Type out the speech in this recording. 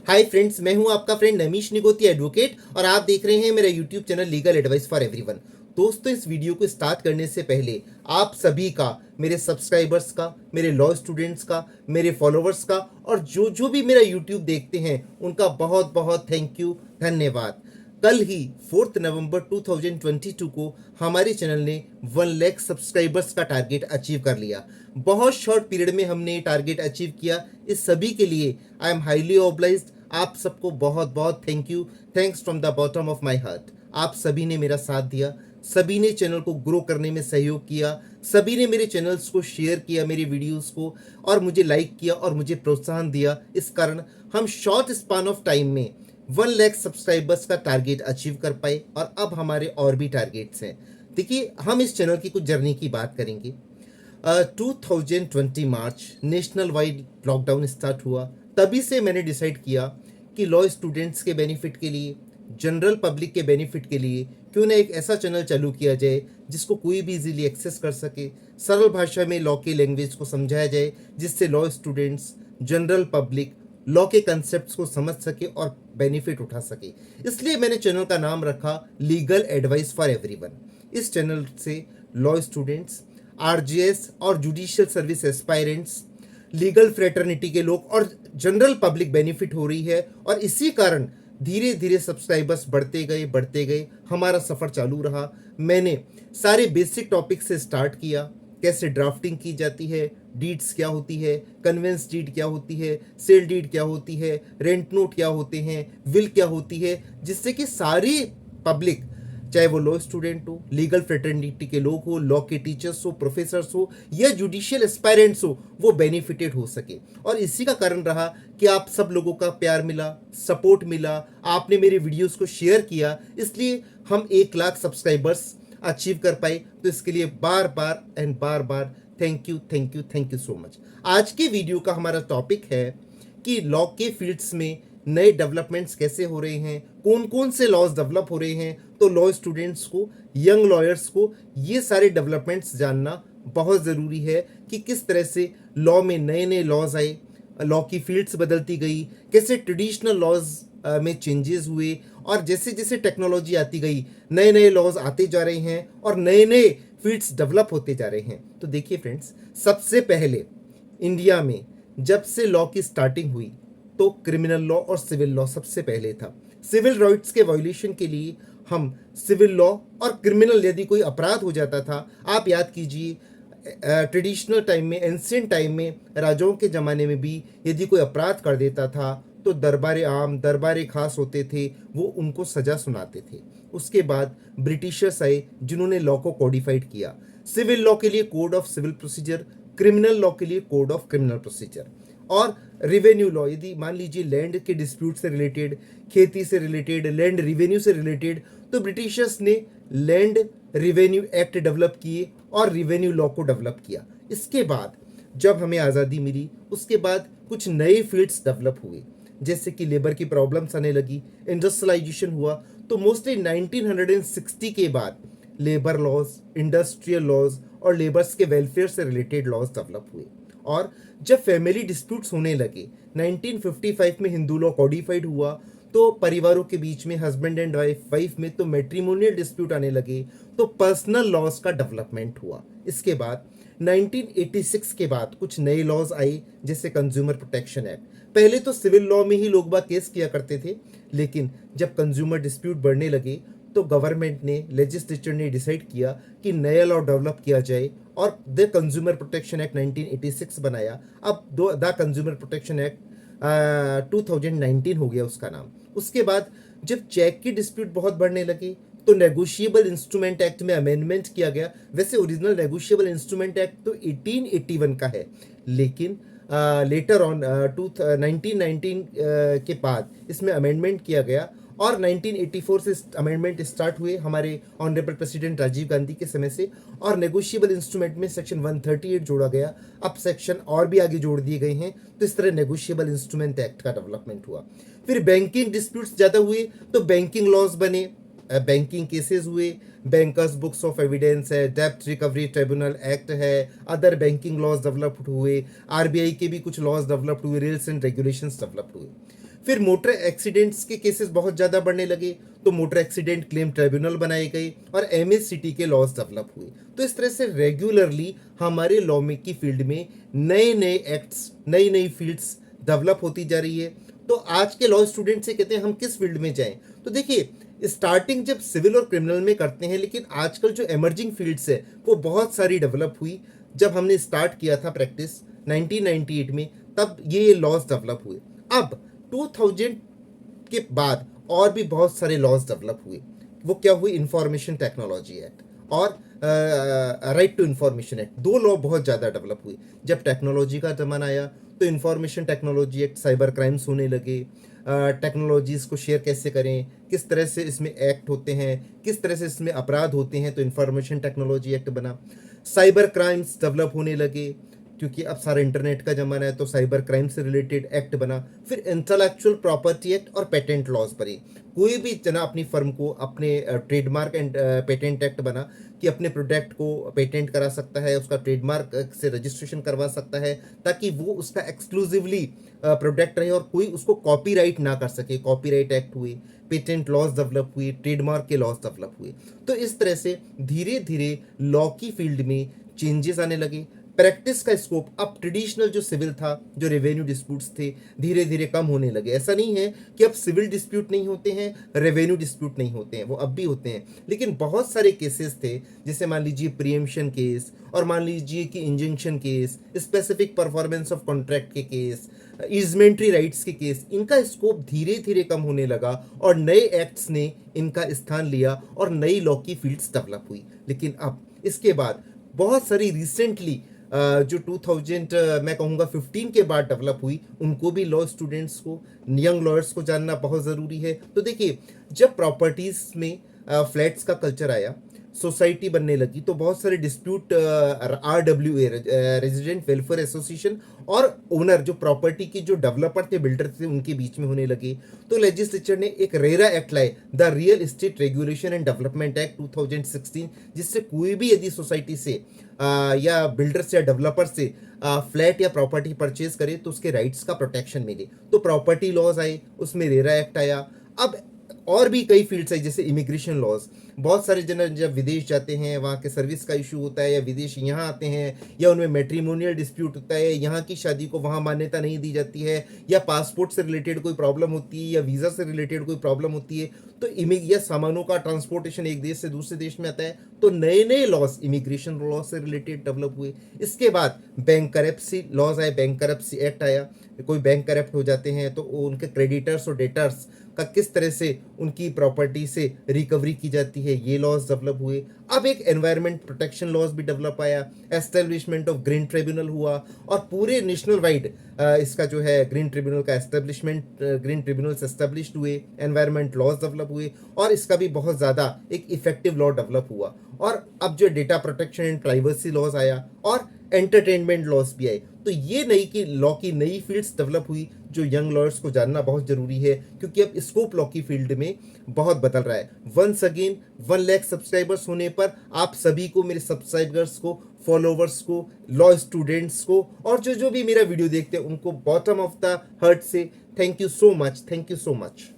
Hi friends, मैं हूं आपका फ्रेंड नमीश निगोती एडवोकेट और आप देख रहे हैं मेरा YouTube channel legal advice for everyone. दोस्तों, इस वीडियो को स्टार्ट करने से पहले आप सभी का, मेरे सब्सक्राइबर्स का, मेरे लॉ स्टूडेंट्स का, मेरे फॉलोअर्स का और जो जो भी मेरा यूट्यूब देखते हैं उनका बहुत बहुत थैंक यू, धन्यवाद। कल ही 4 नवंबर 2022 को हमारे चैनल ने 1 लाख सब्सक्राइबर्स का टारगेट अचीव कर लिया। बहुत शॉर्ट पीरियड में हमने ये टारगेट अचीव किया। इस सभी के लिए आई एम हाईली ऑब्लाइज्ड। आप सबको बहुत बहुत thank you, thanks from the bottom of my heart. आप सभी ने मेरा साथ दिया, सभी ने चैनल को ग्रो करने में सहयोग किया, सभी ने मेरे चैनल्स को शेयर किया, मेरे वीडियोस को, और मुझे लाइक किया और मुझे प्रोत्साहन दिया। इस कारण हम शॉर्ट स्पान ऑफ टाइम में 1 लाख सब्सक्राइबर्स का टारगेट अचीव कर पाए और अब हमारे और भी टारगेट्स हैं। देखिए, हम इस चैनल की कुछ जर्नी की बात करेंगे। 2020 मार्च नेशनल वाइड लॉकडाउन स्टार्ट हुआ। तभी से मैंने डिसाइड किया कि लॉ स्टूडेंट्स के बेनिफिट के लिए, जनरल पब्लिक के बेनिफिट के लिए क्यों ना एक ऐसा चैनल चालू किया जाए जिसको कोई भी इजीली एक्सेस कर सके, सरल भाषा में लॉ की लैंग्वेज को समझाया जाए, जिससे law students, general public law के कंसेप्ट्स को समझ सके और बेनिफिट उठा सके। इसलिए मैंने चैनल का नाम रखा लीगल एडवाइस फॉर एवरीवन। इस चैनल से लॉ स्टूडेंट्स, आरजीएस और judicial service aspirants, legal fraternity के लोग और जनरल पब्लिक बेनिफिट हो रही है। और इसी कारण धीरे धीरे सब्सक्राइबर्स बढ़ते गए, हमारा सफ़र चालू रहा। मैंने सारे बेसिक टॉपिक से स्टार्ट किया। कैसे ड्राफ्टिंग की जाती है, डीड्स क्या होती है, कन्वेंस डीड क्या होती है, सेल डीड क्या होती है, रेंट नोट क्या होते हैं, विल क्या होती है, जिससे कि सारी पब्लिक, चाहे वो लॉ स्टूडेंट हो, लीगल फ्रेटर्निटी के लोग हो, लॉ के टीचर्स हो, प्रोफेसर्स हो या जुडिशियल एस्पायरेंट्स हो, वो बेनिफिटेड हो सके। और इसी का कारण रहा कि आप सब लोगों का प्यार मिला, सपोर्ट मिला, आपने मेरे वीडियोस को शेयर किया, इसलिए हम 1 लाख सब्सक्राइबर्स अचीव कर पाए। तो इसके लिए बार बार thank you, thank you, thank you so much. आज के वीडियो का हमारा टॉपिक है कि लॉ के फील्ड्स में नए डेवलपमेंट्स कैसे हो रहे हैं, कौन कौन से लॉज डेवलप हो रहे हैं। तो लॉ स्टूडेंट्स को, यंग लॉयर्स को ये सारे डेवलपमेंट्स जानना बहुत ज़रूरी है कि किस तरह से लॉ में नए नए लॉज आए, लॉ की फील्ड्स बदलती गई, कैसे ट्रेडिशनल लॉज में चेंजेस हुए, और जैसे जैसे टेक्नोलॉजी आती गई नए नए लॉज आते जा रहे हैं और नए नए फील्ड्स डेवलप होते जा रहे हैं। तो देखिए फ्रेंड्स, सबसे पहले इंडिया में जब से लॉ की स्टार्टिंग हुई तो क्रिमिनल लॉ और सिविल लॉ सबसे पहले था। सिविल राइट्स के वायोलेशन के लिए हम सिविल लॉ और क्रिमिनल, यदि कोई अपराध हो जाता था, आप याद कीजिए ट्रेडिशनल टाइम में, एंशिएंट टाइम में, राजाओं के ज़माने में भी यदि कोई अपराध कर देता था तो दरबार आम, दरबार खास होते थे, वो उनको सज़ा सुनाते थे। उसके बाद ब्रिटिशर्स आए जिन्होंने लॉ को कोडिफाइड किया। सिविल लॉ के लिए code of civil procedure, criminal law के लिए कोड ऑफ क्रिमिनल प्रोसीजर। और रिवेन्यू लॉ, यदि मान लीजिए लैंड के डिस्प्यूट से रिलेटेड, खेती से रिलेटेड, लैंड रिवेन्यू से रिलेटेड, तो ब्रिटिशर्स ने लैंड रिवेन्यू एक्ट डेवलप किए और रिवेन्यू लॉ को डेवलप किया। इसके बाद जब हमें आज़ादी मिली, उसके बाद कुछ नए फील्ड्स डेवलप हुए, जैसे कि लेबर की प्रॉब्लम्स आने लगी, इंडस्ट्रियलाइजेशन हुआ। तो मोस्टली 1960 के बाद लेबर लॉज, इंडस्ट्रियल लॉज और लेबर्स के वेलफेयर से रिलेटेड लॉज डेवलप हुए। और जब फैमिली डिस्प्यूट्स होने लगे, 1955 में हिंदू लॉ कॉडिफाइड हुआ, तो परिवारों के बीच में, हस्बैंड एंड वाइफ में तो मैट्रिमोनियल डिस्प्यूट आने लगे, तो पर्सनल लॉज का डेवलपमेंट हुआ। इसके बाद 1986 के बाद कुछ नए लॉज आए, जैसे कंज्यूमर प्रोटेक्शन एक्ट। पहले तो सिविल लॉ में ही लोग बाग केस किया करते थे, लेकिन जब कंज्यूमर डिस्प्यूट बढ़ने लगे तो गवर्नमेंट ने, लेजिस्लेचर ने डिसाइड किया कि नया लॉ डेवलप किया जाए और द कंज्यूमर प्रोटेक्शन एक्ट 1986 बनाया। अब द कंज्यूमर प्रोटेक्शन एक्ट 2019 हो गया उसका नाम। उसके बाद जब चेक की डिस्प्यूट बहुत बढ़ने लगी तो नेगोशिएबल इंस्ट्रूमेंट एक्ट में अमेंडमेंट किया गया। वैसे ओरिजिनल नेगोशिएबल इंस्ट्रूमेंट एक्ट तो 1881 का है, लेकिन लेटर ऑन 1919 के बाद इसमें अमेंडमेंट किया गया और 1984 से अमेंडमेंट स्टार्ट हुए हमारे ऑनरेबल प्रेसिडेंट राजीव गांधी के समय से, और नेगोशिएबल इंस्ट्रूमेंट में सेक्शन 138 जोड़ा गया। अब सेक्शन और भी आगे जोड़ दिए गए हैं, तो इस तरह नेगोशिएबल इंस्ट्रूमेंट एक्ट का डेवलपमेंट हुआ। फिर बैंकिंग डिस्प्यूट्स ज़्यादा हुए तो बैंकिंग लॉज बने, बैंकिंग केसेस हुए, बैंकर्स बुक्स ऑफ एविडेंस है, डेब्ट रिकवरी ट्रिब्यूनल एक्ट है, अदर बैंकिंग लॉज डेवलप्ड हुए, आरबीआई के भी कुछ लॉज डेवलप्ड हुए, रूल्स एंड रेगुलेशंस डेवलप्ड हुए। फिर मोटर एक्सीडेंट्स के केसेस बहुत ज़्यादा बढ़ने लगे, तो मोटर एक्सीडेंट क्लेम ट्रिब्यूनल बनाए गए और एमएससीटी के लॉज डेवलप हुए। तो इस तरह से रेगुलरली हमारे लॉ में की फील्ड में नए नए एक्ट्स, नई नई फील्ड्स डेवलप होती जा रही है। तो आज के लॉ स्टूडेंट से कहते हैं हम किस फील्ड में जाएं, तो देखिए स्टार्टिंग जब सिविल और क्रिमिनल में करते हैं, लेकिन आजकल जो एमर्जिंग फील्ड्स है वो बहुत सारी डेवलप हुई। जब हमने स्टार्ट किया था प्रैक्टिस 1998 में, तब ये लॉज डेवलप हुए। अब 2000 के बाद और भी बहुत सारे लॉज डेवलप हुए। वो क्या हुए? इंफॉर्मेशन टेक्नोलॉजी एक्ट और राइट टू इंफॉर्मेशन एक्ट, दो लॉ बहुत ज़्यादा डेवलप हुए। जब टेक्नोलॉजी का जमाना आया तो information technology act, cyber crimes होने लगे, टेक्नोलॉजीज़ को शेयर कैसे करें, किस तरह से इसमें एक्ट होते हैं, किस तरह से इसमें अपराध होते हैं, तो इंफॉर्मेशन टेक्नोलॉजी एक्ट बना। साइबर क्राइम्स डेवलप होने लगे क्योंकि अब सारा इंटरनेट का ज़माना है, तो साइबर क्राइम से रिलेटेड एक्ट बना। फिर इंटेलेक्चुअल प्रॉपर्टी एक्ट और पेटेंट लॉज बने। कोई भी जना अपनी फर्म को अपने ट्रेडमार्क एंड पेटेंट एक्ट बना कि अपने प्रोडक्ट को पेटेंट करा सकता है, उसका ट्रेडमार्क से रजिस्ट्रेशन करवा सकता है, ताकि वो उसका एक्सक्लूसिवली प्रोडक्ट रहे और कोई उसको कॉपीराइट ना कर सके। कॉपीराइट एक्ट हुए, पेटेंट लॉज डेवलप हुए, ट्रेडमार्क के लॉज डेवलप हुए। तो इस तरह से धीरे धीरे लॉ की फील्ड में चेंजेस आने लगे। प्रैक्टिस का स्कोप अब ट्रेडिशनल जो सिविल था, जो रेवेन्यू डिस्प्यूट्स थे, धीरे धीरे कम होने लगे। ऐसा नहीं है कि अब सिविल डिस्प्यूट नहीं होते हैं, रेवेन्यू डिस्प्यूट नहीं होते हैं, वो अब भी होते हैं। लेकिन बहुत सारे केसेस थे, जैसे मान लीजिए प्रीएम्पशन केस, और मान लीजिए कि injunction case, specific performance of contract के केस, इजमेंट्री राइट्स के केस, इनका स्कोप धीरे धीरे कम होने लगा और नए एक्ट्स ने इनका स्थान लिया और नई लॉ की फील्ड्स डेवलप हुई। लेकिन अब इसके बाद बहुत सारी रिसेंटली जो 2000 मैं कहूँगा 15 के बाद डेवलप हुई, उनको भी लॉ स्टूडेंट्स को, यंग लॉयर्स को जानना बहुत ज़रूरी है। तो देखिए, जब प्रॉपर्टीज़ में फ्लैट्स का कल्चर आया, सोसाइटी बनने लगी, तो बहुत सारे dispute RWA, resident welfare association, और ओनर जो प्रॉपर्टी के जो डेवलपर थे, बिल्डर थे, उनके बीच में होने लगे। तो लेजिस्लेचर ने एक रेरा एक्ट लाए, the real estate regulation and development act 2016, जिससे कोई भी यदि सोसाइटी से या बिल्डर से या डेवलपर से फ्लैट या प्रॉपर्टी परचेज करे तो उसके राइट्स का प्रोटेक्शन मिले। तो प्रॉपर्टी लॉज आए, उसमें रेरा एक्ट आया। अब और भी कई फील्ड्स है, जैसे इमिग्रेशन लॉज। बहुत सारे जन जब विदेश जाते हैं, वहाँ के सर्विस का इशू होता है, या विदेश यहाँ आते हैं, या उनमें मैट्रिमोनियल डिस्प्यूट होता है, यहाँ की शादी को वहाँ मान्यता नहीं दी जाती है, या पासपोर्ट से रिलेटेड कोई प्रॉब्लम होती है, या वीज़ा से रिलेटेड कोई प्रॉब्लम होती है, तो या सामानों का ट्रांसपोर्टेशन एक देश से दूसरे देश में आता है, तो नए नए लॉज इमिग्रेशन लॉ से रिलेटेड डेवलप हुए। इसके बाद बैंक करप्सी लॉज आए, बैंक करप्सी एक्ट आया। कोई बैंक करप्ट हो जाते हैं तो उनके क्रेडिटर्स और डेटर्स का किस तरह से उनकी प्रॉपर्टी से रिकवरी की जाती है, ये लॉज डेवलप हुए। अब एक एनवायरनमेंट प्रोटेक्शन लॉज भी डेवलप आया, एस्टेब्लिशमेंट ऑफ ग्रीन ट्रिब्यूनल हुआ, और पूरे नेशनल वाइड इसका जो है ग्रीन ट्रिब्यूनल का एस्टेब्लिशमेंट, ग्रीन ट्रिब्यूनल्स एस्टेब्लिश्ड हुए, एनवायरनमेंट लॉज डेवलप हुए, और इसका भी बहुत ज़्यादा एक इफेक्टिव लॉ डेवलप हुआ। और अब जो data protection and privacy laws आया, और एंटरटेनमेंट लॉज भी आए। तो ये नई की लॉ की नई फील्ड्स डेवलप हुई, जो यंग लॉयर्स को जानना बहुत ज़रूरी है, क्योंकि अब स्कोप लॉ की फील्ड में बहुत बदल रहा है। वंस अगेन 1 लाख सब्सक्राइबर्स होने पर आप सभी को, मेरे सब्सक्राइबर्स को, फॉलोवर्स को, लॉ स्टूडेंट्स को, और जो जो भी मेरा वीडियो देखते हैं उनको बॉटम ऑफ द हार्ट से thank you so much, thank you so much.